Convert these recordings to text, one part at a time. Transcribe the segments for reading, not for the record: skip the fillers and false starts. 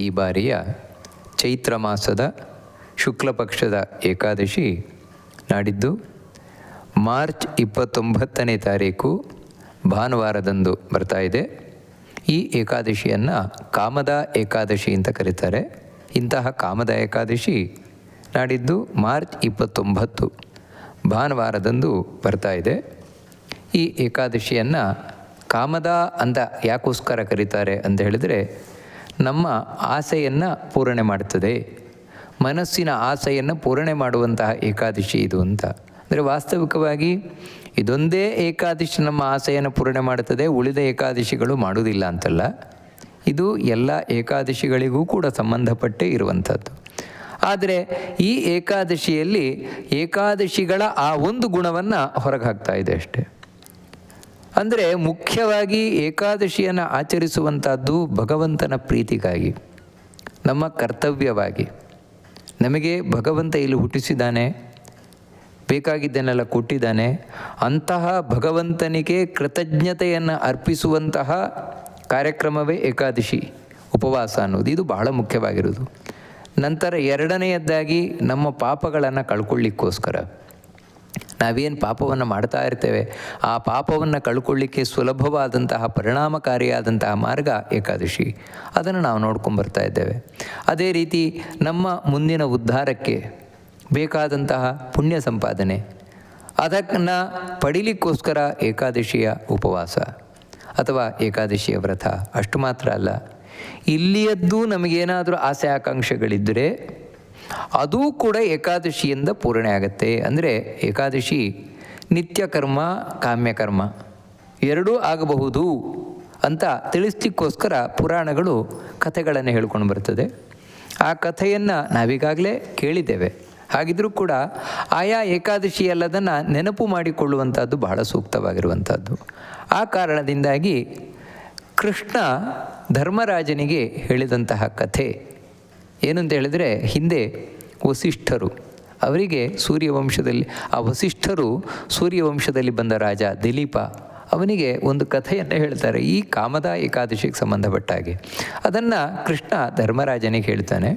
ಈ ಬಾರಿಯ ಚೈತ್ರ ಮಾಸದ ಶುಕ್ಲ ಪಕ್ಷದ ಏಕಾದಶಿ ನಾಡಿದ್ದು ಮಾರ್ಚ್ 29ನೇ ತಾರೀಕು ಭಾನುವಾರದಂದು ಬರ್ತಾ ಇದೆ. ಈ ಏಕಾದಶಿಯನ್ನು ಕಾಮದ ಏಕಾದಶಿ ಅಂತ ಕರೀತಾರೆ. ಇಂತಹ ಕಾಮದ ಏಕಾದಶಿ ನಾಡಿದ್ದು ಮಾರ್ಚ್ 29 ಭಾನುವಾರದಂದು ಬರ್ತಾ ಇದೆ. ಈ ಏಕಾದಶಿಯನ್ನು ಕಾಮದ ಅಂತ ಯಾಕೋಸ್ಕರ ಕರೀತಾರೆ ಅಂತ ಹೇಳಿದರೆ, ನಮ್ಮ ಆಸೆಯನ್ನು ಪೂರಣೆ ಮಾಡ್ತದೆ, ಮನಸ್ಸಿನ ಆಸೆಯನ್ನು ಪೂರಣೆ ಮಾಡುವಂತಹ ಏಕಾದಶಿ ಇದು ಅಂತ. ಅಂದರೆ ವಾಸ್ತವಿಕವಾಗಿ ಇದೊಂದೇ ಏಕಾದಶಿ ನಮ್ಮ ಆಸೆಯನ್ನು ಪೂರಣೆ ಮಾಡುತ್ತದೆ, ಉಳಿದ ಏಕಾದಶಿಗಳು ಮಾಡುವುದಿಲ್ಲ ಅಂತಲ್ಲ. ಇದು ಎಲ್ಲ ಏಕಾದಶಿಗಳಿಗೂ ಕೂಡ ಸಂಬಂಧಪಟ್ಟೇ ಇರುವಂಥದ್ದು. ಆದರೆ ಈ ಏಕಾದಶಿಯಲ್ಲಿ ಏಕಾದಶಿಗಳ ಆ ಒಂದು ಗುಣವನ್ನು ಹೊರಗೆ ಹಾಕ್ತಾ ಇದೆ ಅಷ್ಟೇ. ಅಂದರೆ ಮುಖ್ಯವಾಗಿ ಏಕಾದಶಿಯನ್ನು ಆಚರಿಸುವಂಥದ್ದು ಭಗವಂತನ ಪ್ರೀತಿಗಾಗಿ, ನಮ್ಮ ಕರ್ತವ್ಯವಾಗಿ. ನಮಗೆ ಭಗವಂತ ಇಲ್ಲಿ ಹುಟ್ಟಿಸಿದ್ದಾನೆ, ಬೇಕಾಗಿದ್ದನ್ನೆಲ್ಲ ಕೊಟ್ಟಿದ್ದಾನೆ. ಅಂತಹ ಭಗವಂತನಿಗೆ ಕೃತಜ್ಞತೆಯನ್ನು ಅರ್ಪಿಸುವಂತಹ ಕಾರ್ಯಕ್ರಮವೇ ಏಕಾದಶಿ ಉಪವಾಸ ಅನ್ನೋದು. ಇದು ಬಹಳ ಮುಖ್ಯವಾಗಿರೋದು. ನಂತರ ಎರಡನೆಯದ್ದಾಗಿ ನಮ್ಮ ಪಾಪಗಳನ್ನು ಕಳ್ಕೊಳ್ಳಿಕ್ಕೋಸ್ಕರ, ನಾವೇನು ಪಾಪವನ್ನು ಮಾಡ್ತಾ ಇರ್ತೇವೆ ಆ ಪಾಪವನ್ನು ಕಳ್ಕೊಳ್ಳಿಕ್ಕೆ ಸುಲಭವಾದಂತಹ ಪರಿಣಾಮಕಾರಿಯಾದಂತಹ ಮಾರ್ಗ ಏಕಾದಶಿ. ಅದನ್ನು ನಾವು ನೋಡ್ಕೊಂಬರ್ತಾ ಇದ್ದೇವೆ. ಅದೇ ರೀತಿ ನಮ್ಮ ಮುಂದಿನ ಉದ್ಧಾರಕ್ಕೆ ಬೇಕಾದಂತಹ ಪುಣ್ಯ ಸಂಪಾದನೆ, ಅದನ್ನು ಪಡಿಲಿಕ್ಕೋಸ್ಕರ ಏಕಾದಶಿಯ ಉಪವಾಸ ಅಥವಾ ಏಕಾದಶಿಯ ವ್ರತ. ಅಷ್ಟು ಮಾತ್ರ ಅಲ್ಲ, ಇಲ್ಲಿಯದ್ದು ನಮಗೇನಾದರೂ ಆಸೆ ಆಕಾಂಕ್ಷೆಗಳಿದ್ದರೆ ಅದೂ ಕೂಡ ಏಕಾದಶಿಯಿಂದ ಪೂರಣೆ ಆಗುತ್ತೆ. ಅಂದರೆ ಏಕಾದಶಿ ನಿತ್ಯಕರ್ಮ ಕಾಮ್ಯಕರ್ಮ ಎರಡೂ ಆಗಬಹುದು ಅಂತ ತಿಳಿಸ್ಲಿಕ್ಕೋಸ್ಕರ ಪುರಾಣಗಳು ಕಥೆಗಳನ್ನು ಹೇಳ್ಕೊಂಡು ಬರ್ತದೆ. ಆ ಕಥೆಯನ್ನು ನಾವೀಗಾಗಲೇ ಕೇಳಿದ್ದೇವೆ. ಹಾಗಿದ್ರೂ ಕೂಡ ಆಯಾ ಏಕಾದಶಿ ಎಲ್ಲದನ್ನು ನೆನಪು ಮಾಡಿಕೊಳ್ಳುವಂಥದ್ದು ಬಹಳ ಸೂಕ್ತವಾಗಿರುವಂಥದ್ದು. ಆ ಕಾರಣದಿಂದಾಗಿ ಕೃಷ್ಣ ಧರ್ಮರಾಜನಿಗೆ ಹೇಳಿದಂತಹ ಕಥೆ ಏನು ಅಂತ ಹೇಳಿದರೆ, ಹಿಂದೆ ವಸಿಷ್ಠರು, ಅವರಿಗೆ ಸೂರ್ಯವಂಶದಲ್ಲಿ, ಆ ವಸಿಷ್ಠರು ಸೂರ್ಯವಂಶದಲ್ಲಿ ಬಂದ ರಾಜ ದಿಲೀಪ, ಅವನಿಗೆ ಒಂದು ಕಥೆಯನ್ನು ಹೇಳ್ತಾರೆ ಈ ಕಾಮದ ಏಕಾದಶಿಗೆ ಸಂಬಂಧಪಟ್ಟ ಹಾಗೆ. ಅದನ್ನು ಕೃಷ್ಣ ಧರ್ಮರಾಜನಿಗೆ ಹೇಳ್ತಾನೆ.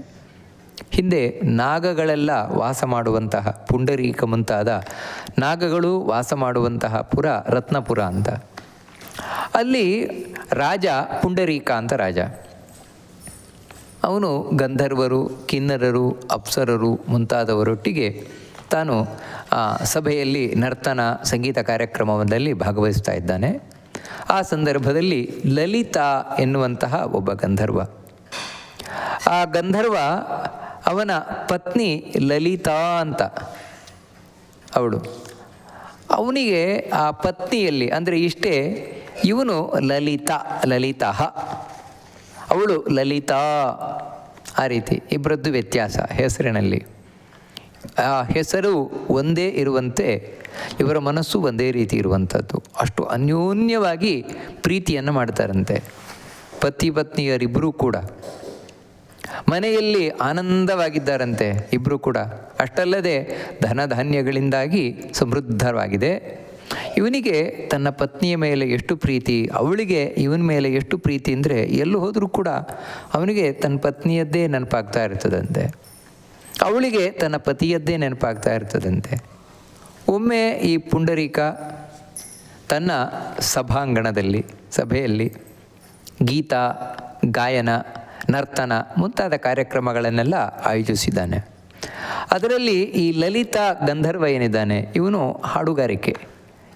ಹಿಂದೆ ನಾಗಗಳೆಲ್ಲ ವಾಸ ಮಾಡುವಂತಹ ಪುಂಡರೀಕ ಮುಂತಾದ ನಾಗಗಳು ವಾಸ ಮಾಡುವಂತಹ ಪುರ ರತ್ನಪುರ ಅಂತ. ಅಲ್ಲಿ ರಾಜ ಪುಂಡರೀಕ ಅಂತ ರಾಜ. ಅವನು ಗಂಧರ್ವರು, ಕಿನ್ನರರು, ಅಪ್ಸರರು ಮುಂತಾದವರೊಟ್ಟಿಗೆ ತಾನು ಸಭೆಯಲ್ಲಿ ನರ್ತನ ಸಂಗೀತ ಕಾರ್ಯಕ್ರಮದಲ್ಲಿ ಭಾಗವಹಿಸ್ತಾ ಇದ್ದಾನೆ. ಆ ಸಂದರ್ಭದಲ್ಲಿ ಲಲಿತಾ ಎನ್ನುವಂತಹ ಒಬ್ಬ ಗಂಧರ್ವ, ಆ ಗಂಧರ್ವ ಅವನ ಪತ್ನಿ ಲಲಿತಾ ಅಂತ ಅವಳು. ಅವನಿಗೆ ಆ ಪತ್ನಿಯಲ್ಲಿ ಅಂದರೆ ಇಷ್ಟೇ, ಇವನು ಲಲಿತಾ, ಅವಳು ಲಲಿತಾ. ಆ ರೀತಿ ಇಬ್ಬರದ್ದು ವ್ಯತ್ಯಾಸ ಹೆಸರಿನಲ್ಲಿ. ಆ ಹೆಸರು ಒಂದೇ ಇರುವಂತೆ ಇವರ ಮನಸ್ಸು ಒಂದೇ ರೀತಿ ಇರುವಂಥದ್ದು. ಅಷ್ಟು ಅನ್ಯೋನ್ಯವಾಗಿ ಪ್ರೀತಿಯನ್ನು ಮಾಡ್ತಾರಂತೆ ಪತಿ ಪತ್ನಿಯರಿಬ್ಬರೂ ಕೂಡ. ಮನೆಯಲ್ಲಿ ಆನಂದವಾಗಿದ್ದಾರಂತೆ ಇಬ್ಬರೂ ಕೂಡ. ಅಷ್ಟಲ್ಲದೆ ಧನಧಾನ್ಯಗಳಿಂದಾಗಿ ಸಮೃದ್ಧವಾಗಿದೆ. ಇವನಿಗೆ ತನ್ನ ಪತ್ನಿಯ ಮೇಲೆ ಎಷ್ಟು ಪ್ರೀತಿ, ಅವಳಿಗೆ ಇವನ ಮೇಲೆ ಎಷ್ಟು ಪ್ರೀತಿ ಅಂದರೆ ಎಲ್ಲೂ ಹೋದರೂ ಕೂಡ ಅವನಿಗೆ ತನ್ನ ಪತ್ನಿಯದ್ದೇ ನೆನಪಾಗ್ತಾ ಇರ್ತದಂತೆ, ಅವಳಿಗೆ ತನ್ನ ಪತಿಯದ್ದೇ ನೆನಪಾಗ್ತಾ ಇರ್ತದಂತೆ. ಒಮ್ಮೆ ಈ ಪುಂಡರೀಕ ತನ್ನ ಸಭಾಂಗಣದಲ್ಲಿ, ಸಭೆಯಲ್ಲಿ ಗೀತ, ಗಾಯನ, ನರ್ತನ ಮುಂತಾದ ಕಾರ್ಯಕ್ರಮಗಳನ್ನೆಲ್ಲ ಆಯೋಜಿಸಿದ್ದಾನೆ. ಅದರಲ್ಲಿ ಈ ಲಲಿತಾ ಗಂಧರ್ವ ಏನಿದ್ದಾನೆ, ಇವನು ಹಾಡುಗಾರಿಕೆ,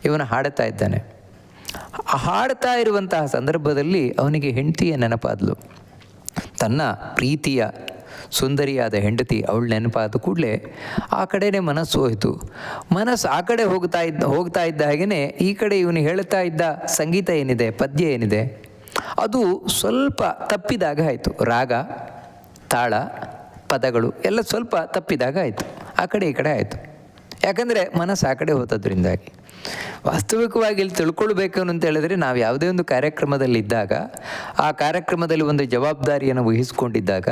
ಇವನು ಹಾಡುತ್ತಾ ಇದ್ದಾನೆ. ಹಾಡ್ತಾ ಇರುವಂತಹ ಸಂದರ್ಭದಲ್ಲಿ ಅವನಿಗೆ ಹೆಂಡತಿಯ ನೆನಪಾದಳು. ತನ್ನ ಪ್ರೀತಿಯ ಸುಂದರಿಯಾದ ಹೆಂಡತಿ ಅವಳು ನೆನಪಾದ ಕೂಡಲೇ ಆ ಕಡೆನೇ ಮನಸ್ಸು ಹೋಯಿತು. ಮನಸ್ಸು ಆ ಕಡೆ ಹೋಗ್ತಾ ಇದ್ದ ಹಾಗೆಯೇ ಈ ಕಡೆ ಇವನು ಹೇಳ್ತಾ ಇದ್ದ ಸಂಗೀತ ಏನಿದೆ, ಪದ್ಯ ಏನಿದೆ, ಅದು ಸ್ವಲ್ಪ ತಪ್ಪಿದಾಗ ಆಯಿತು. ರಾಗ, ತಾಳ, ಪದಗಳು ಎಲ್ಲ ಸ್ವಲ್ಪ ತಪ್ಪಿದಾಗ ಆಯಿತು. ಆ ಕಡೆ ಈ ಕಡೆ ಆಯಿತು. ಯಾಕಂದರೆ ಮನಸ್ಸು ಆ ಕಡೆ ಹೋದದ್ರಿಂದಾಗಿ. ವಾಸ್ತವಿಕವಾಗಿ ಇಲ್ಲಿ ತಿಳ್ಕೊಳ್ಬೇಕು ಅಂತ ಹೇಳಿದ್ರೆ, ನಾವು ಯಾವುದೇ ಒಂದು ಕಾರ್ಯಕ್ರಮದಲ್ಲಿದ್ದಾಗ, ಆ ಕಾರ್ಯಕ್ರಮದಲ್ಲಿ ಒಂದು ಜವಾಬ್ದಾರಿಯನ್ನು ವಹಿಸ್ಕೊಂಡಿದ್ದಾಗ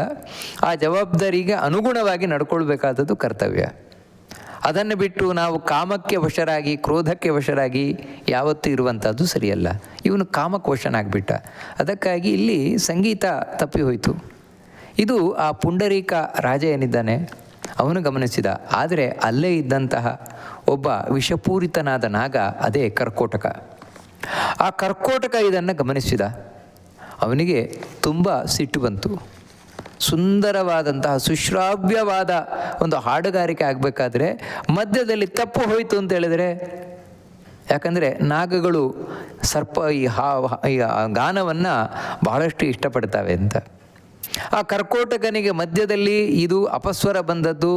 ಆ ಜವಾಬ್ದಾರಿಗೆ ಅನುಗುಣವಾಗಿ ನಡ್ಕೊಳ್ಬೇಕಾದದ್ದು ಕರ್ತವ್ಯ. ಅದನ್ನು ಬಿಟ್ಟು ನಾವು ಕಾಮಕ್ಕೆ ವಶರಾಗಿ, ಕ್ರೋಧಕ್ಕೆ ವಶರಾಗಿ ಯಾವತ್ತೂ ಇರುವಂಥದ್ದು ಸರಿಯಲ್ಲ. ಇವನು ಕಾಮಕ್ಕೆ ವಶನಾಗಿಬಿಟ್ಟ. ಅದಕ್ಕಾಗಿ ಇಲ್ಲಿ ಸಂಗೀತ ತಪ್ಪಿ ಹೋಯಿತು. ಇದು ಆ ಪುಂಡರೀಕ ರಾಜ ಏನಿದ್ದಾನೆ ಅವನು ಗಮನಿಸಿದ. ಆದರೆ ಅಲ್ಲೇ ಇದ್ದಂತಹ ಒಬ್ಬ ವಿಷಪೂರಿತನಾದ ನಾಗ, ಅದೇ ಕರ್ಕೋಟಕ. ಆ ಕರ್ಕೋಟಕ ಇದನ್ನು ಗಮನಿಸಿದ. ಅವನಿಗೆ ತುಂಬ ಸಿಟ್ಟು ಬಂತು. ಸುಂದರವಾದಂತಹ ಸುಶ್ರಾವ್ಯವಾದ ಒಂದು ಹಾಡುಗಾರಿಕೆ ಆಗಬೇಕಾದ್ರೆ ಮಧ್ಯದಲ್ಲಿ ತಪ್ಪು ಹೋಯಿತು ಅಂತ ಹೇಳಿದರೆ, ಯಾಕಂದರೆ ನಾಗಗಳು ಈ ಗಾನವನ್ನು ಬಹಳಷ್ಟು ಇಷ್ಟಪಡ್ತವೆ ಅಂತ. ಆ ಕರ್ಕೋಟಕನಿಗೆ ಮಧ್ಯದಲ್ಲಿ ಇದು ಅಪಸ್ವರ ಬಂದದ್ದು,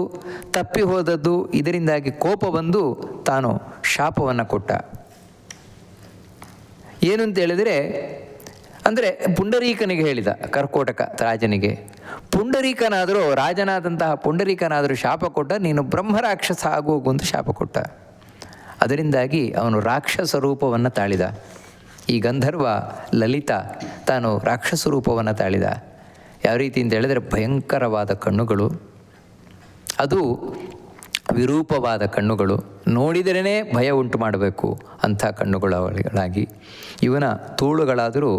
ತಪ್ಪಿ ಹೋದದ್ದು, ಇದರಿಂದಾಗಿ ಕೋಪ ಬಂದು ತಾನು ಶಾಪವನ್ನು ಕೊಟ್ಟ. ಏನು ಅಂತ ಹೇಳಿದರೆ, ಅಂದರೆ ಪುಂಡರೀಕನಿಗೆ ಹೇಳಿದ, ಕರ್ಕೋಟಕ ರಾಜನಿಗೆ. ಪುಂಡರೀಕನಾದರೂ, ರಾಜನಾದಂತಹ ಪುಂಡರೀಕನಾದರೂ ಶಾಪ ಕೊಟ್ಟ, ನೀನು ಬ್ರಹ್ಮರಾಕ್ಷಸ ಆಗೋಗು ಅಂತ ಶಾಪ ಕೊಟ್ಟ. ಅದರಿಂದಾಗಿ ಅವನು ರಾಕ್ಷಸ ರೂಪವನ್ನು ತಾಳಿದ. ಈ ಗಂಧರ್ವ ಲಲಿತ ತಾನು ರಾಕ್ಷಸ ರೂಪವನ್ನು ತಾಳಿದ. ಯಾವ ರೀತಿ ಅಂತ ಹೇಳಿದರೆ, ಭಯಂಕರವಾದ ಕಣ್ಣುಗಳು, ಅದು ವಿರೂಪವಾದ ಕಣ್ಣುಗಳು, ನೋಡಿದರೇ ಭಯ ಉಂಟು ಮಾಡಬೇಕು ಅಂಥ ಕಣ್ಣುಗಳಾಗಿ. ಇವನ ತೋಳುಗಳಾದರೂ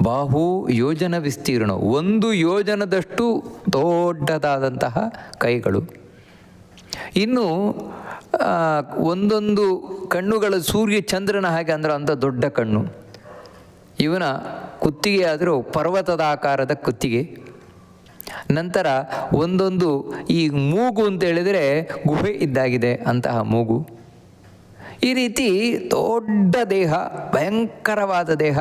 ಬಾಹು ಯೋಜನ ವಿಸ್ತೀರ್ಣ, 1 ಯೋಜನದಷ್ಟು ದೊಡ್ಡದಾದಂತಹ ಕೈಗಳು. ಇನ್ನು ಒಂದೊಂದು ಕಣ್ಣುಗಳು ಸೂರ್ಯ ಚಂದ್ರನ ಹಾಗೆ ಅಂದ್ರೆ ಅಂಥ ದೊಡ್ಡ ಕಣ್ಣು. ಇವನ ಕುತ್ತಿಗೆ ಆದರೂ ಪರ್ವತದ ಆಕಾರದ ಕುತ್ತಿಗೆ. ನಂತರ ಒಂದೊಂದು ಈ ಮೂಗು ಅಂತ ಹೇಳಿದರೆ ಗುಹೆ ಇದ್ದಾಗಿದೆ ಅಂತಹ ಮೂಗು. ಈ ರೀತಿ ದೊಡ್ಡ ದೇಹ, ಭಯಂಕರವಾದ ದೇಹ.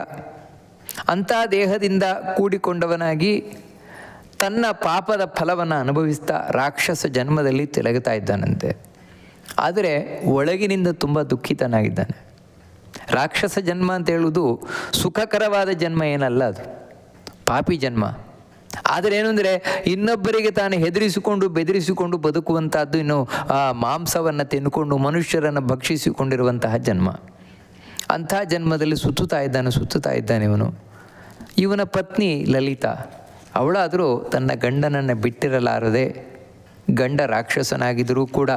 ಅಂಥ ದೇಹದಿಂದ ಕೂಡಿಕೊಂಡವನಾಗಿ ತನ್ನ ಪಾಪದ ಫಲವನ್ನು ಅನುಭವಿಸ್ತಾ ರಾಕ್ಷಸ ಜನ್ಮದಲ್ಲಿ ತಿರುಗುತ್ತಾ ಇದ್ದಾನಂತೆ. ಆದರೆ ಒಳಗಿನಿಂದ ತುಂಬ ದುಃಖಿತನಾಗಿದ್ದಾನೆ. ರಾಕ್ಷಸ ಜನ್ಮ ಅಂತ ಹೇಳುವುದು ಸುಖಕರವಾದ ಜನ್ಮ ಏನಲ್ಲ, ಅದು ಪಾಪಿ ಜನ್ಮ. ಆದರೆ ಏನು ಅಂದರೆ, ಇನ್ನೊಬ್ಬರಿಗೆ ತಾನು ಹೆದರಿಸಿಕೊಂಡು ಬೆದರಿಸಿಕೊಂಡು ಬದುಕುವಂಥದ್ದು, ಇನ್ನು ಆ ಮಾಂಸವನ್ನು ತಿನ್ನುಕೊಂಡು ಮನುಷ್ಯರನ್ನು ಭಕ್ಷಿಸಿಕೊಂಡಿರುವಂತಹ ಜನ್ಮ. ಅಂಥ ಜನ್ಮದಲ್ಲಿ ಸುತ್ತುತ್ತಾ ಇದ್ದಾನೆ ಇವನು. ಇವನ ಪತ್ನಿ ಲಲಿತಾ, ಅವಳಾದರೂ ತನ್ನ ಗಂಡನನ್ನು ಬಿಟ್ಟಿರಲಾರದೆ, ಗಂಡ ರಾಕ್ಷಸನಾಗಿದ್ದರೂ ಕೂಡ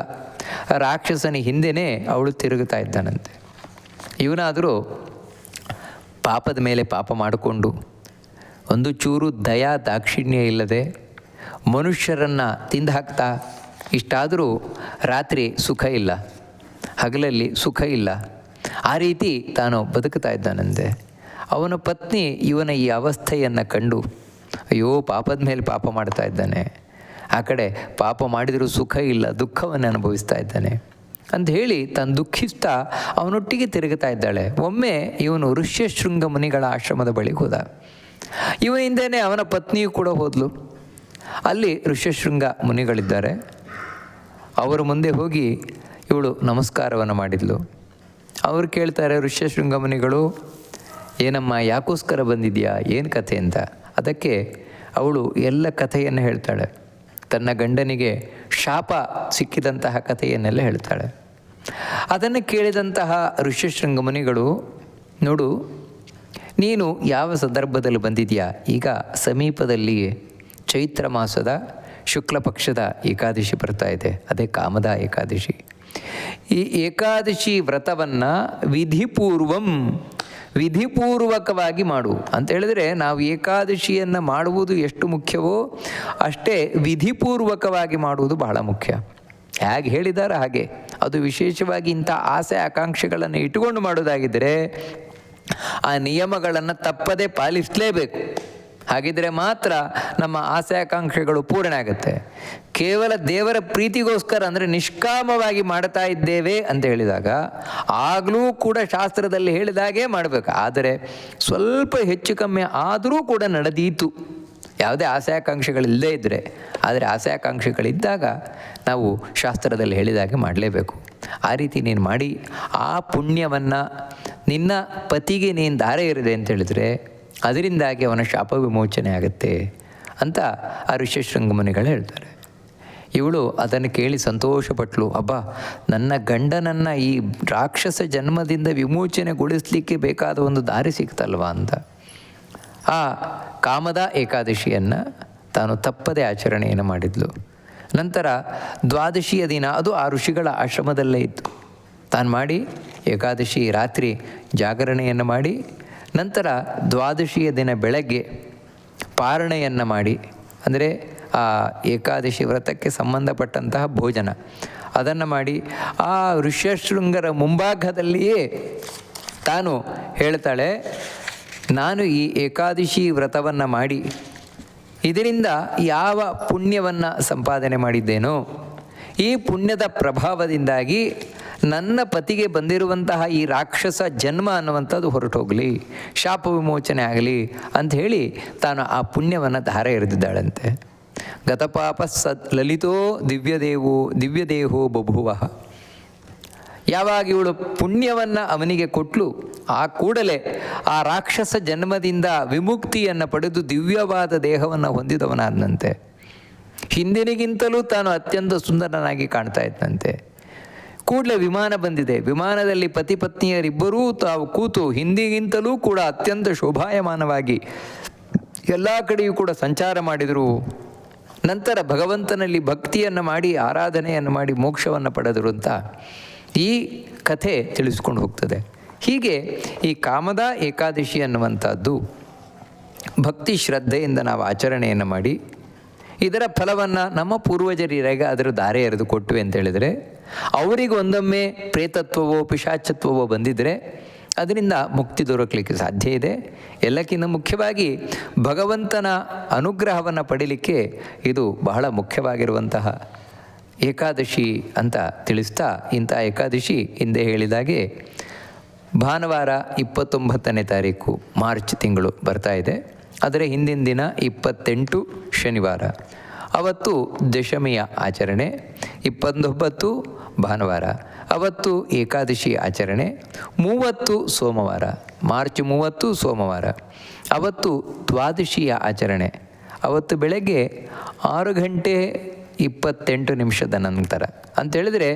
ರಾಕ್ಷಸನ ಹಿಂದೆಯೇ ಅವಳು ತಿರುಗುತ್ತಾ ಇದ್ದಾನಂತೆ. ಇವನಾದರೂ ಪಾಪದ ಮೇಲೆ ಪಾಪ ಮಾಡಿಕೊಂಡು, ಒಂದು ಚೂರು ದಯಾ ದಾಕ್ಷಿಣ್ಯ ಇಲ್ಲದೆ ಮನುಷ್ಯರನ್ನು ತಿಂದು ಹಾಕ್ತಾ, ಇಷ್ಟಾದರೂ ರಾತ್ರಿ ಸುಖ ಇಲ್ಲ, ಹಗಲಲ್ಲಿ ಸುಖ ಇಲ್ಲ, ಆ ರೀತಿ ತಾನು ಬದುಕ್ತಾ ಇದ್ದಾನಂತೆ. ಅವನ ಪತ್ನಿ ಇವನ ಈ ಅವಸ್ಥೆಯನ್ನು ಕಂಡು, ಅಯ್ಯೋ ಪಾಪದ ಮೇಲೆ ಪಾಪ ಮಾಡ್ತಾ ಇದ್ದಾನೆ, ಆ ಕಡೆ ಪಾಪ ಮಾಡಿದರೂ ಸುಖ ಇಲ್ಲ, ದುಃಖವನ್ನು ಅನುಭವಿಸ್ತಾ ಇದ್ದಾನೆ ಅಂತ ಹೇಳಿ ತಾನು ದುಃಖಿಸ್ತಾ ಅವನೊಟ್ಟಿಗೆ ತಿರುಗುತ್ತಾ ಇದ್ದಾಳೆ. ಒಮ್ಮೆ ಇವನು ಋಷ್ಯಶೃಂಗ ಮುನಿಗಳ ಆಶ್ರಮದ ಬಳಿಗೆ ಹೋದ. ಇವನಿಂದನೇ ಅವನ ಪತ್ನಿಯೂ ಕೂಡ ಹೋದ್ಲು. ಅಲ್ಲಿ ಋಷ್ಯಶೃಂಗ ಮುನಿಗಳಿದ್ದಾರೆ. ಅವರ ಮುಂದೆ ಹೋಗಿ ಇವಳು ನಮಸ್ಕಾರವನ್ನು ಮಾಡಿದ್ಲು. ಅವರು ಕೇಳ್ತಾರೆ, ಋಷ್ಯಶೃಂಗ ಮುನಿಗಳು, ಏನಮ್ಮ, ಯಾಕೋಸ್ಕರ ಬಂದಿದೆಯಾ, ಏನು ಕಥೆ ಅಂತ. ಅದಕ್ಕೆ ಅವಳು ಎಲ್ಲ ಕಥೆಯನ್ನು ಹೇಳ್ತಾಳೆ. ತನ್ನ ಗಂಡನಿಗೆ ಶಾಪ ಸಿಕ್ಕಿದಂತಹ ಕಥೆಯನ್ನೆಲ್ಲ ಹೇಳ್ತಾಳೆ. ಅದನ್ನು ಕೇಳಿದಂತಹ ಋಷ್ಯಶೃಂಗ ಮುನಿಗಳು, ನೋಡು, ನೀನು ಯಾವ ಸಂದರ್ಭದಲ್ಲಿ ಬಂದಿದೆಯಾ, ಈಗ ಸಮೀಪದಲ್ಲಿಯೇ ಚೈತ್ರ ಮಾಸದ ಶುಕ್ಲ ಪಕ್ಷದ ಏಕಾದಶಿ ಬರ್ತಾ ಇದೆ, ಅದೇ ಕಾಮದ ಏಕಾದಶಿ. ಈ ಏಕಾದಶಿ ವ್ರತವನ್ನು ವಿಧಿಪೂರ್ವಕವಾಗಿ ಮಾಡು ಅಂತ ಹೇಳಿದರೆ, ನಾವು ಏಕಾದಶಿಯನ್ನು ಮಾಡುವುದು ಎಷ್ಟು ಮುಖ್ಯವೋ ಅಷ್ಟೇ ವಿಧಿಪೂರ್ವಕವಾಗಿ ಮಾಡುವುದು ಬಹಳ ಮುಖ್ಯ. ಹೇಗೆ ಹೇಳಿದ್ದಾರೆ ಹಾಗೆ. ಅದು ವಿಶೇಷವಾಗಿ ಇಂಥ ಆಸೆ ಆಕಾಂಕ್ಷೆಗಳನ್ನು ಇಟ್ಟುಕೊಂಡು ಮಾಡೋದಾಗಿದ್ದರೆ ಆ ನಿಯಮಗಳನ್ನು ತಪ್ಪದೇ ಪಾಲಿಸಲೇಬೇಕು. ಹಾಗಿದ್ರೆ ಮಾತ್ರ ನಮ್ಮ ಆಸೆ ಆಕಾಂಕ್ಷೆಗಳು ಪೂರ್ಣ ಆಗುತ್ತೆ. ಕೇವಲ ದೇವರ ಪ್ರೀತಿಗೋಸ್ಕರ ಅಂದರೆ ನಿಷ್ಕಾಮವಾಗಿ ಮಾಡ್ತಾ ಇದ್ದೇವೆ ಅಂತ ಹೇಳಿದಾಗ ಆಗಲೂ ಕೂಡ ಶಾಸ್ತ್ರದಲ್ಲಿ ಹೇಳಿದಾಗೇ ಮಾಡಬೇಕು. ಆದರೆ ಸ್ವಲ್ಪ ಹೆಚ್ಚು ಕಮ್ಮಿ ಆದರೂ ಕೂಡ ನಡೆದೀತು, ಯಾವುದೇ ಆಸೆ ಆಕಾಂಕ್ಷೆಗಳಿಲ್ಲದೇ ಇದ್ದರೆ. ಆದರೆ ಆಸೆ ಆಕಾಂಕ್ಷೆಗಳಿದ್ದಾಗ ನಾವು ಶಾಸ್ತ್ರದಲ್ಲಿ ಹೇಳಿದಾಗೆ ಮಾಡಲೇಬೇಕು. ಆ ರೀತಿ ನೀನು ಮಾಡಿ ಆ ಪುಣ್ಯವನ್ನು ನಿನ್ನ ಪತಿಗೆ ನೀನು ದಾರೆ ಇರಿದೆ ಅಂತ ಹೇಳಿದರೆ ಅದರಿಂದಾಗಿ ಅವನ ಶಾಪ ವಿಮೋಚನೆ ಆಗುತ್ತೆ ಅಂತ ಆ ಋಷ್ಯಶೃಂಗ ಮುನಿಗಳು ಹೇಳ್ತಾರೆ. ಇವಳು ಅದನ್ನು ಕೇಳಿ ಸಂತೋಷಪಟ್ಟಳು. ಅಬ್ಬಾ, ನನ್ನ ಗಂಡನನ್ನು ಈ ರಾಕ್ಷಸ ಜನ್ಮದಿಂದ ವಿಮೋಚನೆಗೊಳಿಸಲಿಕ್ಕೆ ಬೇಕಾದ ಒಂದು ದಾರಿ ಸಿಗ್ತಲ್ವ ಅಂತ ಆ ಕಾಮದ ಏಕಾದಶಿಯನ್ನು ತಾನು ತಪ್ಪದೇ ಆಚರಣೆಯನ್ನು ಮಾಡಿದ್ಲು. ನಂತರ ದ್ವಾದಶಿಯ ದಿನ, ಅದು ಆ ಋಷಿಗಳ ಆಶ್ರಮದಲ್ಲೇ ಇತ್ತು, ತಾನು ಮಾಡಿ ಏಕಾದಶಿ ರಾತ್ರಿ ಜಾಗರಣೆಯನ್ನು ಮಾಡಿ, ನಂತರ ದ್ವಾದಶಿಯ ದಿನ ಬೆಳಗ್ಗೆ ಪಾರಣೆಯನ್ನು ಮಾಡಿ, ಅಂದರೆ ಆ ಏಕಾದಶಿ ವ್ರತಕ್ಕೆ ಸಂಬಂಧಪಟ್ಟಂತಹ ಭೋಜನ ಅದನ್ನು ಮಾಡಿ ಆ ಋಷ್ಯಶೃಂಗರ ಮುಂಭಾಗದಲ್ಲಿಯೇ ತಾನು ಹೇಳ್ತಾಳೆ, ನಾನು ಈ ಏಕಾದಶಿ ವ್ರತವನ್ನು ಮಾಡಿ ಇದರಿಂದ ಯಾವ ಪುಣ್ಯವನ್ನು ಸಂಪಾದನೆ ಮಾಡಿದ್ದೇನೋ ಈ ಪುಣ್ಯದ ಪ್ರಭಾವದಿಂದಾಗಿ ನನ್ನ ಪತಿಗೆ ಬಂದಿರುವಂತಹ ಈ ರಾಕ್ಷಸ ಜನ್ಮ ಅನ್ನುವಂಥದ್ದು ಹೊರಟೋಗಲಿ, ಶಾಪ ವಿಮೋಚನೆ ಆಗಲಿ ಅಂಥೇಳಿ ತಾನು ಆ ಪುಣ್ಯವನ್ನು ಧಾರೆ ಎರೆದಿದ್ದಾಳಂತೆ. ಗತಪಾಪ ಲಲಿತೋ ದಿವ್ಯದೇಹೋ ಬಭುವ. ಯಾವಾಗ ಇವಳು ಪುಣ್ಯವನ್ನು ಅವನಿಗೆ ಕೊಟ್ಟಳು, ಆ ಕೂಡಲೇ ಆ ರಾಕ್ಷಸ ಜನ್ಮದಿಂದ ವಿಮುಕ್ತಿಯನ್ನು ಪಡೆದು ದಿವ್ಯವಾದ ದೇಹವನ್ನು ಹೊಂದಿದವನಾದಂತೆ. ಹಿಂದಿನಿಗಿಂತಲೂ ತಾನು ಅತ್ಯಂತ ಸುಂದರನಾಗಿ ಕಾಣ್ತಾ ಇದ್ದಂತೆ. ಕೂಡಲೇ ವಿಮಾನ ಬಂದಿದೆ. ವಿಮಾನದಲ್ಲಿ ಪತಿ ಪತ್ನಿಯರಿಬ್ಬರೂ ತಾವು ಕೂತು ಹಿಂದಿಗಿಂತಲೂ ಕೂಡ ಅತ್ಯಂತ ಶೋಭಾಯಮಾನವಾಗಿ ಎಲ್ಲ ಕಡೆಯೂ ಕೂಡ ಸಂಚಾರ ಮಾಡಿದರು. ನಂತರ ಭಗವಂತನಲ್ಲಿ ಭಕ್ತಿಯನ್ನು ಮಾಡಿ ಆರಾಧನೆಯನ್ನು ಮಾಡಿ ಮೋಕ್ಷವನ್ನು ಪಡೆದರು ಅಂತ ಈ ಕಥೆ ತಿಳಿಸ್ಕೊಂಡು ಹೋಗ್ತದೆ. ಹೀಗೆ ಈ ಕಾಮದ ಏಕಾದಶಿ ಅನ್ನುವಂಥದ್ದು ಭಕ್ತಿ ಶ್ರದ್ಧೆಯಿಂದ ನಾವು ಆಚರಣೆಯನ್ನು ಮಾಡಿ ಇದರ ಫಲವನ್ನು ನಮ್ಮ ಪೂರ್ವಜರಿಗೆ ಅದರ ದಾರೆ ಎರೆದು ಕೊಟ್ಟುವೆ ಅಂತ ಹೇಳಿದರೆ, ಅವರಿಗೆ ಒಂದೊಮ್ಮೆ ಪ್ರೇತತ್ವವೋ ಪಿಶಾಚತ್ವವೋ ಬಂದಿದ್ದರೆ ಅದರಿಂದ ಮುಕ್ತಿ ದೊರಕಲಿಕ್ಕೆ ಸಾಧ್ಯ ಇದೆ. ಎಲ್ಲಕ್ಕಿಂತ ಮುಖ್ಯವಾಗಿ ಭಗವಂತನ ಅನುಗ್ರಹವನ್ನು ಪಡೀಲಿಕ್ಕೆ ಇದು ಬಹಳ ಮುಖ್ಯವಾಗಿರುವಂತಹ ಏಕಾದಶಿ ಅಂತ ತಿಳಿಸ್ತಾ, ಇಂಥ ಏಕಾದಶಿ ಹಿಂದೆ ಹೇಳಿದಾಗೆ ಭಾನುವಾರ 29ನೇ ತಾರೀಕು ಮಾರ್ಚ್ ತಿಂಗಳು ಬರ್ತಾ ಇದೆ. ಅದರ ಹಿಂದಿನ ದಿನ 28 ಶನಿವಾರ, ಅವತ್ತು ದಶಮಿಯ ಆಚರಣೆ. 29 ಭಾನುವಾರ, ಅವತ್ತು ಏಕಾದಶಿ ಆಚರಣೆ. 30 ಸೋಮವಾರ, ಮಾರ್ಚ್ 30 ಸೋಮವಾರ, ಅವತ್ತು ದ್ವಾದಶಿಯ ಆಚರಣೆ. ಅವತ್ತು ಬೆಳಗ್ಗೆ 6:28 ನಂತರ ಅಂತೇಳಿದರೆ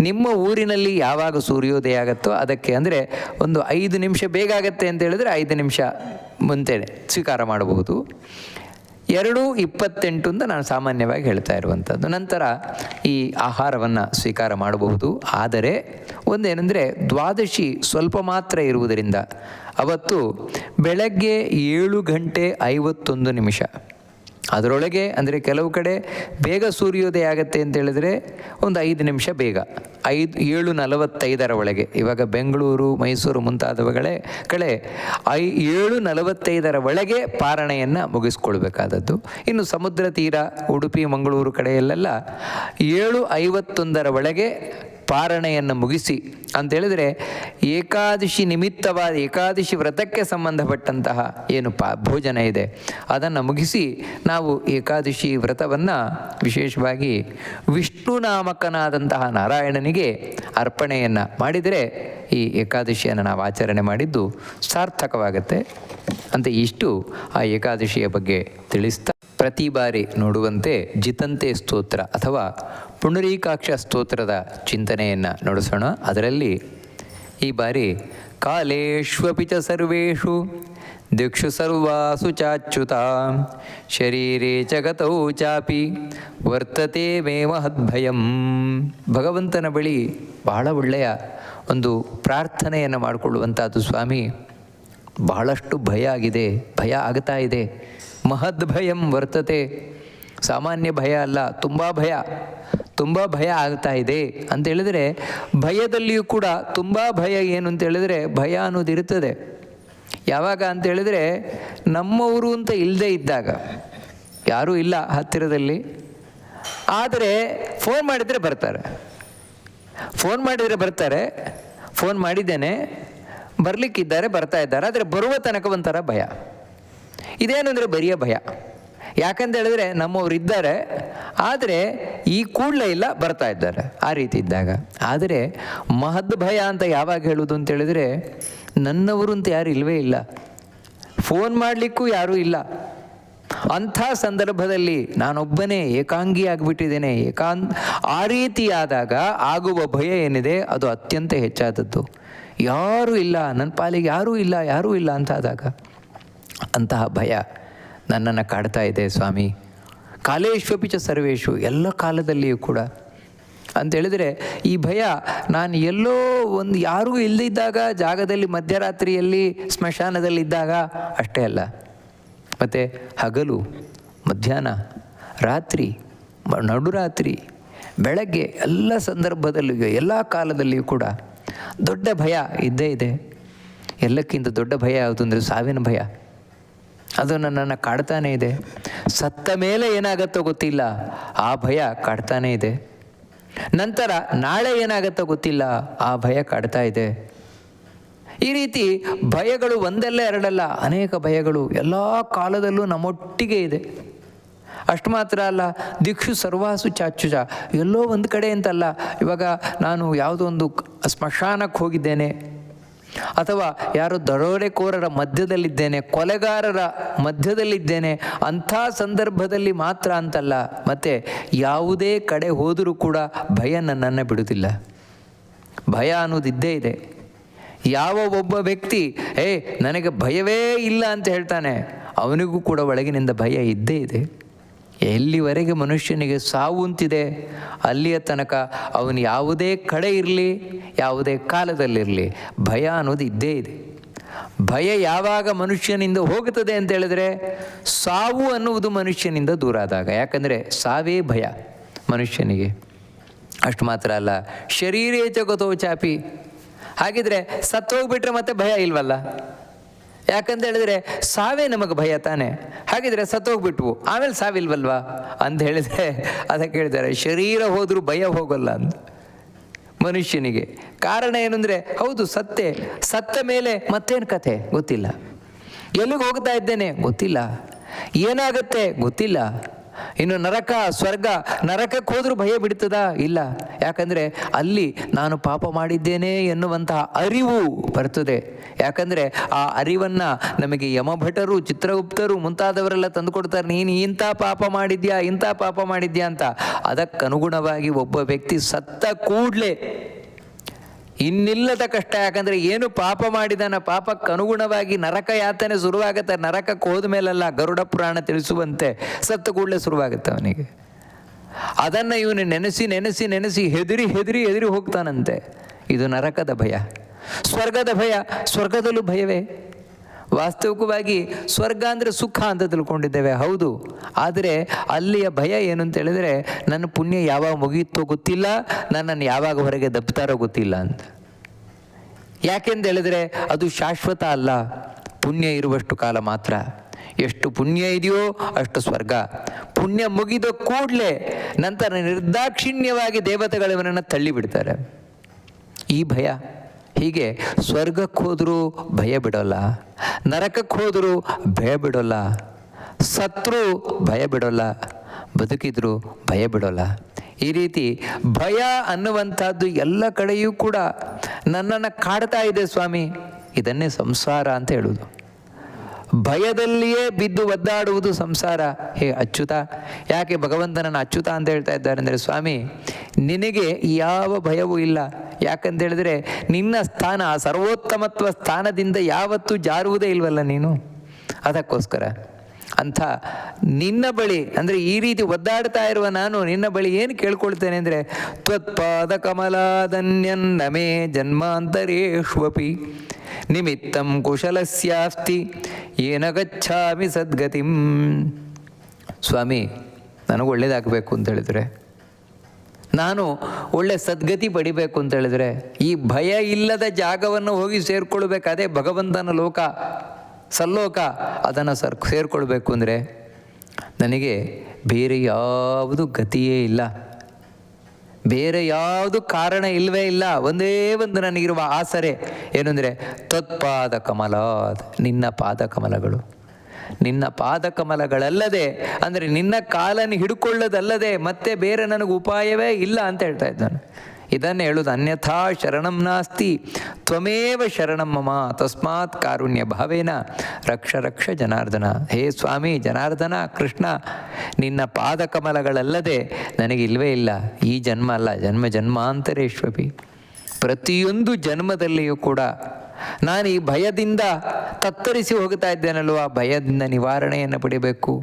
ನಿಮ್ಮ ಊರಿನಲ್ಲಿ ಯಾವಾಗ ಸೂರ್ಯೋದಯ ಆಗುತ್ತೋ ಅದಕ್ಕೆ, ಅಂದರೆ ಒಂದು 5 ನಿಮಿಷ ಬೇಗ ಆಗುತ್ತೆ ಅಂತ ಹೇಳಿದ್ರೆ 5 ನಿಮಿಷ ಮುಂಚೆ ಸ್ವೀಕಾರ ಮಾಡಬಹುದು. 2:28 ಅಂತ ನಾನು ಸಾಮಾನ್ಯವಾಗಿ ಹೇಳ್ತಾ ಇರುವಂಥದ್ದು. ನಂತರ ಈ ಆಹಾರವನ್ನು ಸ್ವೀಕಾರ ಮಾಡಬಹುದು. ಆದರೆ ಒಂದೇನೆಂದರೆ ದ್ವಾದಶಿ ಸ್ವಲ್ಪ ಮಾತ್ರ ಇರುವುದರಿಂದ ಅವತ್ತು ಬೆಳಗ್ಗೆ 7:51 ಅದರೊಳಗೆ, ಅಂದರೆ ಕೆಲವು ಕಡೆ ಬೇಗ ಸೂರ್ಯೋದಯ ಆಗುತ್ತೆ ಅಂತ ಹೇಳಿದ್ರೆ ಒಂದು 5 ನಿಮಿಷ ಬೇಗ, 7:45 ಒಳಗೆ. ಇವಾಗ ಬೆಂಗಳೂರು, ಮೈಸೂರು ಮುಂತಾದವುಗಳೇ ಕಡೆ 7:45 ಒಳಗೆ ಪಾರಣೆಯನ್ನು ಮುಗಿಸ್ಕೊಳ್ಬೇಕಾದದ್ದು. ಇನ್ನು ಸಮುದ್ರ ತೀರ, ಉಡುಪಿ, ಮಂಗಳೂರು ಕಡೆಯಲ್ಲೆಲ್ಲ 7:51 ಒಳಗೆ ಪಾರಣೆಯನ್ನು ಮುಗಿಸಿ ಅಂತೇಳಿದರೆ ಏಕಾದಶಿ ನಿಮಿತ್ತವಾದ ಏಕಾದಶಿ ವ್ರತಕ್ಕೆ ಸಂಬಂಧಪಟ್ಟಂತಹ ಏನು ಭೋಜನ ಇದೆ ಅದನ್ನು ಮುಗಿಸಿ ನಾವು ಏಕಾದಶಿ ವ್ರತವನ್ನು ವಿಶೇಷವಾಗಿ ವಿಷ್ಣು ನಾಮಕನಾದಂತಹ ನಾರಾಯಣನಿಗೆ ಅರ್ಪಣೆಯನ್ನು ಮಾಡಿದರೆ ಈ ಏಕಾದಶಿಯನ್ನು ನಾವು ಆಚರಣೆ ಮಾಡಿದ್ದು ಸಾರ್ಥಕವಾಗುತ್ತೆ ಅಂತ ಇಷ್ಟು ಆ ಏಕಾದಶಿಯ ಬಗ್ಗೆ ತಿಳಿಸ್ತಾ, ಪ್ರತಿ ಬಾರಿ ನೋಡುವಂತೆ ಜಿತಂತೆ ಸ್ತೋತ್ರ ಅಥವಾ ಪುಂಡರೀಕಾಕ್ಷ ಸ್ತೋತ್ರದ ಚಿಂತನೆಯನ್ನು ನಡೆಸೋಣ. ಅದರಲ್ಲಿ ಈ ಬಾರಿ ಕಾಲೇಷ್ವಪಿ ಚ ಸರ್ವೇಷು ದಿಕ್ಷು ಸರ್ವಾಸು ಚಾಚ್ಯುತ ಶರೀರೇ ಜಗತೌ ಚಾಪಿ ವರ್ತತೆ ಮೇ ಮಹದ್ಭಯಂ. ಭಗವಂತನ ಬಳಿ ಬಹಳ ಒಳ್ಳೆಯ ಒಂದು ಪ್ರಾರ್ಥನೆಯನ್ನು ಮಾಡಿಕೊಳ್ಳುವಂಥದ್ದು. ಸ್ವಾಮಿ, ಬಹಳಷ್ಟು ಭಯ ಆಗಿದೆ, ಭಯ ಆಗ್ತಾ ಇದೆ. ಮಹದ್ಭಯಂ ವರ್ತತೆ, ಸಾಮಾನ್ಯ ಭಯ ಅಲ್ಲ, ತುಂಬ ಭಯ ಆಗ್ತಾ ಇದೆ ಅಂತ ಹೇಳಿದರೆ, ಭಯದಲ್ಲಿಯೂ ಕೂಡ ತುಂಬ ಭಯ ಏನು ಅಂತ ಹೇಳಿದರೆ, ಭಯ ಅನ್ನೋದು ಇರುತ್ತದೆ. ಯಾವಾಗ ಅಂತ ಹೇಳಿದರೆ ನಮ್ಮವರು ಅಂತ ಇಲ್ಲದೆ ಇದ್ದಾಗ, ಯಾರೂ ಇಲ್ಲ ಹತ್ತಿರದಲ್ಲಿ, ಆದರೆ ಫೋನ್ ಮಾಡಿದರೆ ಬರ್ತಾರೆ. ಫೋನ್ ಮಾಡಿದ್ದೇನೆ, ಬರಲಿಕ್ಕಿದ್ದಾರೆ, ಬರ್ತಾ ಇದ್ದಾರೆ, ಆದರೆ ಬರುವ ತನಕ ಒಂಥರ ಭಯ. ಇದೇನು ಅಂದರೆ ಬರಿಯ ಭಯ. ಯಾಕಂತ ಹೇಳಿದ್ರೆ ನಮ್ಮವ್ರು ಇದ್ದಾರೆ, ಆದರೆ ಈ ಕೂಡಲೇ ಇಲ್ಲ, ಬರ್ತಾ ಇದ್ದಾರೆ, ಆ ರೀತಿ ಇದ್ದಾಗ. ಆದರೆ ಮಹದ್ ಭಯ ಅಂತ ಯಾವಾಗ ಹೇಳೋದು ಅಂತ ಹೇಳಿದರೆ, ನನ್ನವರು ಅಂತ ಯಾರು ಇಲ್ಲವೇ ಇಲ್ಲ, ಫೋನ್ ಮಾಡಲಿಕ್ಕೂ ಯಾರೂ ಇಲ್ಲ. ಅಂಥ ಸಂದರ್ಭದಲ್ಲಿ ನಾನೊಬ್ಬನೇ ಏಕಾಂಗಿ ಆಗಿಬಿಟ್ಟಿದ್ದೇನೆ. ಆ ರೀತಿಯಾದಾಗ ಆಗುವ ಭಯ ಏನಿದೆ ಅದು ಅತ್ಯಂತ ಹೆಚ್ಚಾದದ್ದು. ಯಾರೂ ಇಲ್ಲ, ನನ್ನ ಪಾಲಿಗೆ ಯಾರೂ ಇಲ್ಲ ಅಂತಾದಾಗ ಅಂತಹ ಭಯ ನನ್ನನ್ನು ಕಾಡ್ತಾ ಇದೆ ಸ್ವಾಮಿ. ಕಾಲೇಶ್ವಪಿ ಚ ಸರ್ವೇಶು, ಎಲ್ಲ ಕಾಲದಲ್ಲಿಯೂ ಕೂಡ ಅಂತೇಳಿದರೆ ಈ ಭಯ ನಾನು ಎಲ್ಲೋ ಒಂದು ಯಾರಿಗೂ ಇಲ್ಲದಿದ್ದಾಗ ಜಾಗದಲ್ಲಿ ಮಧ್ಯರಾತ್ರಿಯಲ್ಲಿ ಸ್ಮಶಾನದಲ್ಲಿದ್ದಾಗ ಅಷ್ಟೇ ಅಲ್ಲ, ಮತ್ತು ಹಗಲು, ಮಧ್ಯಾಹ್ನ, ರಾತ್ರಿ, ನಡುರಾತ್ರಿ, ಬೆಳಗ್ಗೆ, ಎಲ್ಲ ಸಂದರ್ಭದಲ್ಲಿಯೂ ಎಲ್ಲ ಕಾಲದಲ್ಲಿಯೂ ಕೂಡ ದೊಡ್ಡ ಭಯ ಇದ್ದೇ ಇದೆ. ಎಲ್ಲಕ್ಕಿಂತ ದೊಡ್ಡ ಭಯ ಯಾವುದು ಅಂದರೆ ಸಾವಿನ ಭಯ. ಅದು ನನ್ನನ್ನು ಕಾಡ್ತಾನೇ ಇದೆ. ಸತ್ತ ಮೇಲೆ ಏನಾಗುತ್ತೋ ಗೊತ್ತಿಲ್ಲ, ಆ ಭಯ ಕಾಡ್ತಾನೇ ಇದೆ. ನಂತರ ನಾಳೆ ಏನಾಗುತ್ತೋ ಗೊತ್ತಿಲ್ಲ, ಆ ಭಯ ಕಾಡ್ತಾ ಇದೆ. ಈ ರೀತಿ ಭಯಗಳು ಒಂದಲ್ಲ ಎರಡಲ್ಲ, ಅನೇಕ ಭಯಗಳು ಎಲ್ಲ ಕಾಲದಲ್ಲೂ ನಮ್ಮೊಟ್ಟಿಗೆ ಇದೆ. ಅಷ್ಟು ಮಾತ್ರ ಅಲ್ಲ, ದಿಕ್ಷು ಸರ್ವಾಸು ಚಾಚುಚ, ಎಲ್ಲೋ ಒಂದು ಕಡೆ ಅಂತಲ್ಲ. ಇವಾಗ ನಾನು ಯಾವುದೋ ಒಂದು ಸ್ಮಶಾನಕ್ಕೆ ಹೋಗಿದ್ದೇನೆ, ಅಥವಾ ಯಾರೋ ದರೋಡೆಕೋರರ ಮಧ್ಯದಲ್ಲಿದ್ದೇನೆ, ಕೊಲೆಗಾರರ ಮಧ್ಯದಲ್ಲಿದ್ದೇನೆ, ಅಂಥ ಸಂದರ್ಭದಲ್ಲಿ ಮಾತ್ರ ಅಂತಲ್ಲ, ಮತ್ತು ಯಾವುದೇ ಕಡೆ ಹೋದರೂ ಕೂಡ ಭಯ ನನ್ನನ್ನು ಬಿಡುವುದಿಲ್ಲ. ಭಯ ಅನ್ನೋದಿದ್ದೇ ಇದೆ. ಯಾವ ಒಬ್ಬ ವ್ಯಕ್ತಿ ನನಗೆ ಭಯವೇ ಇಲ್ಲ ಅಂತ ಹೇಳ್ತಾನೆ, ಅವನಿಗೂ ಕೂಡ ಒಳಗಿನಿಂದ ಭಯ ಇದ್ದೇ ಇದೆ. ಎಲ್ಲಿವರೆಗೆ ಮನುಷ್ಯನಿಗೆ ಸಾವು ಅಂತಿದೆ, ಅಲ್ಲಿಯ ತನಕ ಅವನು ಯಾವುದೇ ಕಡೆ ಇರಲಿ, ಯಾವುದೇ ಕಾಲದಲ್ಲಿರಲಿ, ಭಯ ಅನ್ನೋದು ಇದ್ದೇ ಇದೆ. ಭಯ ಯಾವಾಗ ಮನುಷ್ಯನಿಂದ ಹೋಗುತ್ತದೆ ಅಂತ ಹೇಳಿದ್ರೆ, ಸಾವು ಅನ್ನುವುದು ಮನುಷ್ಯನಿಂದ ದೂರ ಆದಾಗ. ಯಾಕಂದರೆ ಸಾವೇ ಭಯ ಮನುಷ್ಯನಿಗೆ. ಅಷ್ಟು ಮಾತ್ರ ಅಲ್ಲ, ಶರೀರೇ ಜಗತೋ ಚಾಪಿ. ಹಾಗಿದ್ರೆ ಸತ್ತೋಗ್ಬಿಟ್ರೆ ಮತ್ತೆ ಭಯ ಇಲ್ವಲ್ಲ? ಯಾಕಂತ ಹೇಳಿದ್ರೆ ಸಾವೇ ನಮಗೆ ಭಯ ತಾನೆ. ಹಾಗಿದ್ರೆ ಸತ್ತೋಗ್ಬಿಟ್ವು, ಆಮೇಲೆ ಸಾವಿಲ್ವಲ್ವಾ ಅಂತ ಹೇಳಿದರೆ, ಅದಕ್ಕೆ ಹೇಳ್ತಾರೆ ಶರೀರ ಹೋದರೂ ಭಯ ಹೋಗಲ್ಲ ಅಂತ ಮನುಷ್ಯನಿಗೆ. ಕಾರಣ ಏನು ಅಂದರೆ, ಹೌದು ಸತ್ತೆ, ಸತ್ತ ಮೇಲೆ ಮತ್ತೇನು ಕಥೆ ಗೊತ್ತಿಲ್ಲ, ಎಲ್ಲಿಗೆ ಹೋಗ್ತಾ ಇದ್ದೇನೆ ಗೊತ್ತಿಲ್ಲ, ಏನಾಗುತ್ತೆ ಗೊತ್ತಿಲ್ಲ. ಇನ್ನು ನರಕ, ಸ್ವರ್ಗ, ನರಕಕ್ಕೆ ಹೋದರೂ ಭಯ ಬಿಡ್ತದಾ? ಇಲ್ಲ. ಯಾಕಂದರೆ ಅಲ್ಲಿ ನಾನು ಪಾಪ ಮಾಡಿದ್ದೇನೆ ಎನ್ನುವಂತಹ ಅರಿವು ಬರ್ತದೆ. ಯಾಕಂದರೆ ಆ ಅರಿವನ್ನು ನಮಗೆ ಯಮಭಟರು, ಚಿತ್ರಗುಪ್ತರು ಮುಂತಾದವರೆಲ್ಲ ತಂದುಕೊಡ್ತಾರೆ. ನೀನು ಇಂಥ ಪಾಪ ಮಾಡಿದ್ಯಾ, ಇಂಥ ಪಾಪ ಮಾಡಿದ್ಯಾ ಅಂತ. ಅದಕ್ಕನುಗುಣವಾಗಿ ಒಬ್ಬ ವ್ಯಕ್ತಿ ಸತ್ತ ಕೂಡಲೇ ಇನ್ನಿಲ್ಲದ ಕಷ್ಟ. ಯಾಕಂದರೆ ಏನು ಪಾಪ ಮಾಡಿದಾನ, ಪಾಪಕ್ಕನುಗುಣವಾಗಿ ನರಕ ಯಾತನೆ ಶುರುವಾಗುತ್ತೆ. ನರಕಕ್ಕೆ ಹೋದ ಮೇಲಲ್ಲ, ಗರುಡ ಪುರಾಣ ತಿಳಿಸುವಂತೆ ಸತ್ತ ಕೂಡಲೇ ಶುರುವಾಗುತ್ತೆ ಅವನಿಗೆ. ಅದನ್ನು ಇವನು ನೆನೆಸಿ ನೆನೆಸಿ ನೆನೆಸಿ ಹೆದರಿ ಹೆದರಿ ಹೆದರಿ ಹೋಗ್ತಾನಂತೆ. ಇದು ನರಕದ ಭಯ. ಸ್ವರ್ಗದ ಭಯ, ಸ್ವರ್ಗದಲ್ಲೂ ಭಯವೇ. ವಾಸ್ತವಿಕವಾಗಿ ಸ್ವರ್ಗ ಅಂದರೆ ಸುಖ ಅಂತ ತಿಳ್ಕೊಂಡಿದ್ದೇವೆ, ಹೌದು. ಆದರೆ ಅಲ್ಲಿಯ ಭಯ ಏನು ಅಂತ ಹೇಳಿದರೆ, ನನ್ನ ಪುಣ್ಯ ಯಾವಾಗ ಮುಗಿಯುತ್ತೋ ಗೊತ್ತಿಲ್ಲ, ನನ್ನನ್ನು ಯಾವಾಗ ಹೊರಗೆ ದಬ್ತಾರೋ ಗೊತ್ತಿಲ್ಲ ಅಂತ. ಯಾಕೆಂದು ಹೇಳಿದರೆ ಅದು ಶಾಶ್ವತ ಅಲ್ಲ, ಪುಣ್ಯ ಇರುವಷ್ಟು ಕಾಲ ಮಾತ್ರ. ಎಷ್ಟು ಪುಣ್ಯ ಇದೆಯೋ ಅಷ್ಟು ಸ್ವರ್ಗ. ಪುಣ್ಯ ಮುಗಿದ ಕೂಡಲೇ ನಂತರ ನಿರ್ದಾಕ್ಷಿಣ್ಯವಾಗಿ ದೇವತೆಗಳವನನ್ನು ತಳ್ಳಿಬಿಡ್ತಾರೆ. ಈ ಭಯ. ಹೀಗೆ ಸ್ವರ್ಗಕ್ಕೆ ಹೋದರೂ ಭಯ ಬಿಡೋಲ್ಲ, ನರಕಕ್ಕೆ ಹೋದರೂ ಭಯ ಬಿಡೋಲ್ಲ, ಸತ್ರು ಭಯ ಬಿಡೋಲ್ಲ, ಬದುಕಿದ್ರು ಭಯ ಬಿಡೋಲ್ಲ. ಈ ರೀತಿ ಭಯ ಅನ್ನುವಂಥದ್ದು ಎಲ್ಲ ಕಡೆಯೂ ಕೂಡ ನನ್ನನ್ನು ಕಾಡ್ತಾ ಇದೆ ಸ್ವಾಮಿ. ಇದನ್ನೇ ಸಂಸಾರ ಅಂತ ಹೇಳುವುದು. ಭಯದಲ್ಲಿಯೇ ಬಿದ್ದು ಒದ್ದಾಡುವುದು ಸಂಸಾರ. ಹೇ ಅಚ್ಯುತ, ಯಾಕೆ ಭಗವಂತನನ್ನು ಅಚ್ಯುತ ಅಂತ ಹೇಳ್ತಾ ಇದ್ದಾರೆ ಅಂದರೆ, ಸ್ವಾಮಿ ನಿನಗೆ ಯಾವ ಭಯವೂ ಇಲ್ಲ. ಯಾಕಂತ ಹೇಳಿದ್ರೆ ನಿನ್ನ ಸ್ಥಾನ, ಸರ್ವೋತ್ತಮತ್ವ ಸ್ಥಾನದಿಂದ ಯಾವತ್ತೂ ಜಾರುವುದೇ ಇಲ್ವಲ್ಲ ನೀನು. ಅದಕ್ಕೋಸ್ಕರ ಅಂಥ ನಿನ್ನ ಬಳಿ ಅಂದರೆ ಈ ರೀತಿ ಒದ್ದಾಡ್ತಾ ಇರುವ ನಾನು ನಿನ್ನ ಬಳಿ ಏನು ಕೇಳ್ಕೊಳ್ತೇನೆ ಅಂದರೆ, ತ್ವತ್ಪಾದ ಕಮಲಾದನ್ಯನ್ನ ಮೇ ಜನ್ಮಾಂತರೇಷ್ವಪಿ ನಿಮಿತ್ತಂ ಕುಶಲಸ್ಯಾಸ್ತಿ ಏನ ಗಚ್ಛಾಮಿ ಸದ್ಗತಿಂ. ಸ್ವಾಮಿ ನನಗೆ ಒಳ್ಳೇದಾಗಬೇಕು ಅಂತ ಹೇಳಿದರೆ, ನಾನು ಒಳ್ಳೆ ಸದ್ಗತಿ ಪಡಿಬೇಕು ಅಂತ ಹೇಳಿದರೆ, ಈ ಭಯ ಇಲ್ಲದ ಜಾಗವನ್ನು ಹೋಗಿ ಸೇರ್ಕೊಳ್ಬೇಕು, ಅದೇ ಭಗವಂತನ ಲೋಕ, ಸಲ್ಲೋಕ. ಅದನ್ನು ಸೇರ್ಕೊಳ್ಬೇಕು ಅಂದರೆ ನನಗೆ ಬೇರೆ ಯಾವುದು ಗತಿಯೇ ಇಲ್ಲ, ಬೇರೆ ಯಾವುದು ಕಾರಣ ಇಲ್ಲವೇ ಇಲ್ಲ. ಒಂದೇ ಒಂದು ನನಗಿರುವ ಆಸರೆ ಏನು ಅಂದರೆ, ತ್ವತ್ಪಾದ ಕಮಲಾದ, ನಿನ್ನ ಪಾದ ಕಮಲಗಳು. ನಿನ್ನ ಪಾದ ಕಮಲಗಳಲ್ಲದೆ ಅಂದರೆ ನಿನ್ನ ಕಾಲನ್ನು ಹಿಡ್ಕೊಳ್ಳೋದಲ್ಲದೆ ಮತ್ತೆ ಬೇರೆ ನನಗೆ ಉಪಾಯವೇ ಇಲ್ಲ ಅಂತ ಹೇಳ್ತಾ ಇದ್ದಾನೆ. ಇದನ್ನು ಹೇಳೋದು, ಅನ್ಯಥಾ ಶರಣಂ ನಾಸ್ತಿ ತ್ವಮೇವ ಶರಣಂ ಮಮ ತಸ್ಮಾತ್ ಕಾರುಣ್ಯ ಭಾವೇನ ರಕ್ಷ ರಕ್ಷ ಜನಾರ್ದನ. ಹೇ ಸ್ವಾಮಿ ಜನಾರ್ದನ ಕೃಷ್ಣ, ನಿನ್ನ ಪಾದ ಕಮಲಗಳಲ್ಲದೆ ನನಗೆ ಇಲ್ಲವೇ ಇಲ್ಲ. ಈ ಜನ್ಮ ಅಲ್ಲ, ಜನ್ಮ ಜನ್ಮಾಂತರೇಶ್ವಪಿ, ಪ್ರತಿಯೊಂದು ಜನ್ಮದಲ್ಲಿಯೂ ಕೂಡ ನಾನು ಈ ಭಯದಿಂದ ತತ್ತರಿಸಿ ಹೋಗ್ತಾ ಇದ್ದೇನಲ್ವ, ಆ ಭಯದಿಂದ ನಿವಾರಣೆಯನ್ನು ಪಡಿಬೇಕು,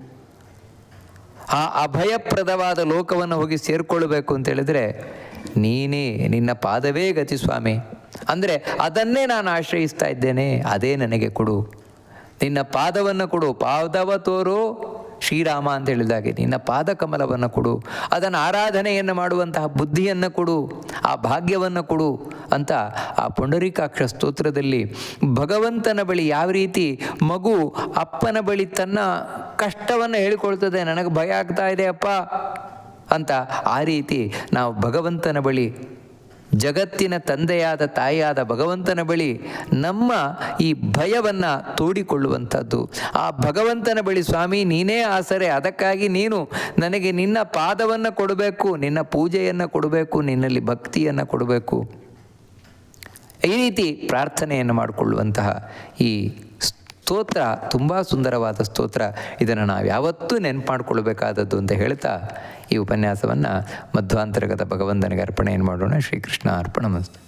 ಆ ಅಭಯಪ್ರದವಾದ ಲೋಕವನ್ನು ಹೋಗಿ ಸೇರಿಕೊಳ್ಳಬೇಕು ಅಂತ ಹೇಳಿದರೆ ನೀನೇ, ನಿನ್ನ ಪಾದವೇ ಗತಿ ಸ್ವಾಮಿ. ಅಂದರೆ ಅದನ್ನೇ ನಾನು ಆಶ್ರಯಿಸ್ತಾ ಇದ್ದೇನೆ, ಅದೇ ನನಗೆ ಕೊಡು. ನಿನ್ನ ಪಾದವನ್ನು ಕೊಡು, ಪಾದವ ತೋರು ಶ್ರೀರಾಮ ಅಂತ ಹೇಳಿದಾಗೆ ನಿನ್ನ ಪಾದ ಕಮಲವನ್ನು ಕೊಡು, ಅದನ್ನು ಆರಾಧನೆಯನ್ನು ಮಾಡುವಂತಹ ಬುದ್ಧಿಯನ್ನು ಕೊಡು, ಆ ಭಾಗ್ಯವನ್ನು ಕೊಡು ಅಂತ ಆ ಪುಂಡರೀಕಾಕ್ಷ ಸ್ತೋತ್ರದಲ್ಲಿ ಭಗವಂತನ ಬಳಿ ಯಾವ ರೀತಿ ಮಗು ಅಪ್ಪನ ಬಳಿ ತನ್ನ ಕಷ್ಟವನ್ನು ಹೇಳಿಕೊಳ್ತದೆ, ನನಗೆ ಭಯ ಆಗ್ತಾ ಇದೆ ಅಪ್ಪ ಅಂತ, ಆ ರೀತಿ ನಾವು ಭಗವಂತನ ಬಳಿ, ಜಗತ್ತಿನ ತಂದೆಯಾದ ತಾಯಿಯಾದ ಭಗವಂತನ ಬಳಿ ನಮ್ಮ ಈ ಭಯವನ್ನು ತೋಡಿಕೊಳ್ಳುವಂಥದ್ದು. ಆ ಭಗವಂತನ ಬಳಿ ಸ್ವಾಮಿ ನೀನೇ ಆಸರೆ, ಅದಕ್ಕಾಗಿ ನೀನು ನನಗೆ ನಿನ್ನ ಪಾದವನ್ನು ಕೊಡಬೇಕು, ನಿನ್ನ ಪೂಜೆಯನ್ನು ಕೊಡಬೇಕು, ನಿನ್ನಲ್ಲಿ ಭಕ್ತಿಯನ್ನು ಕೊಡಬೇಕು. ಈ ರೀತಿ ಪ್ರಾರ್ಥನೆಯನ್ನು ಮಾಡಿಕೊಳ್ಳುವಂತಹ ಈ ಸ್ತೋತ್ರ ತುಂಬ ಸುಂದರವಾದ ಸ್ತೋತ್ರ. ಇದನ್ನು ನಾವು ಯಾವತ್ತೂ ನೆನಪು ಮಾಡಿಕೊಳ್ಬೇಕಾದದ್ದು ಅಂತ ಹೇಳ್ತಾ ಈ ಉಪನ್ಯಾಸವನ್ನು ಮಧ್ವಾಂತರ್ಗತ ಭಗವಂತನಿಗೆ ಅರ್ಪಣೆಯನ್ನು ಮಾಡೋಣ. ಶ್ರೀಕೃಷ್ಣ ಅರ್ಪಣಮಸ್ತು.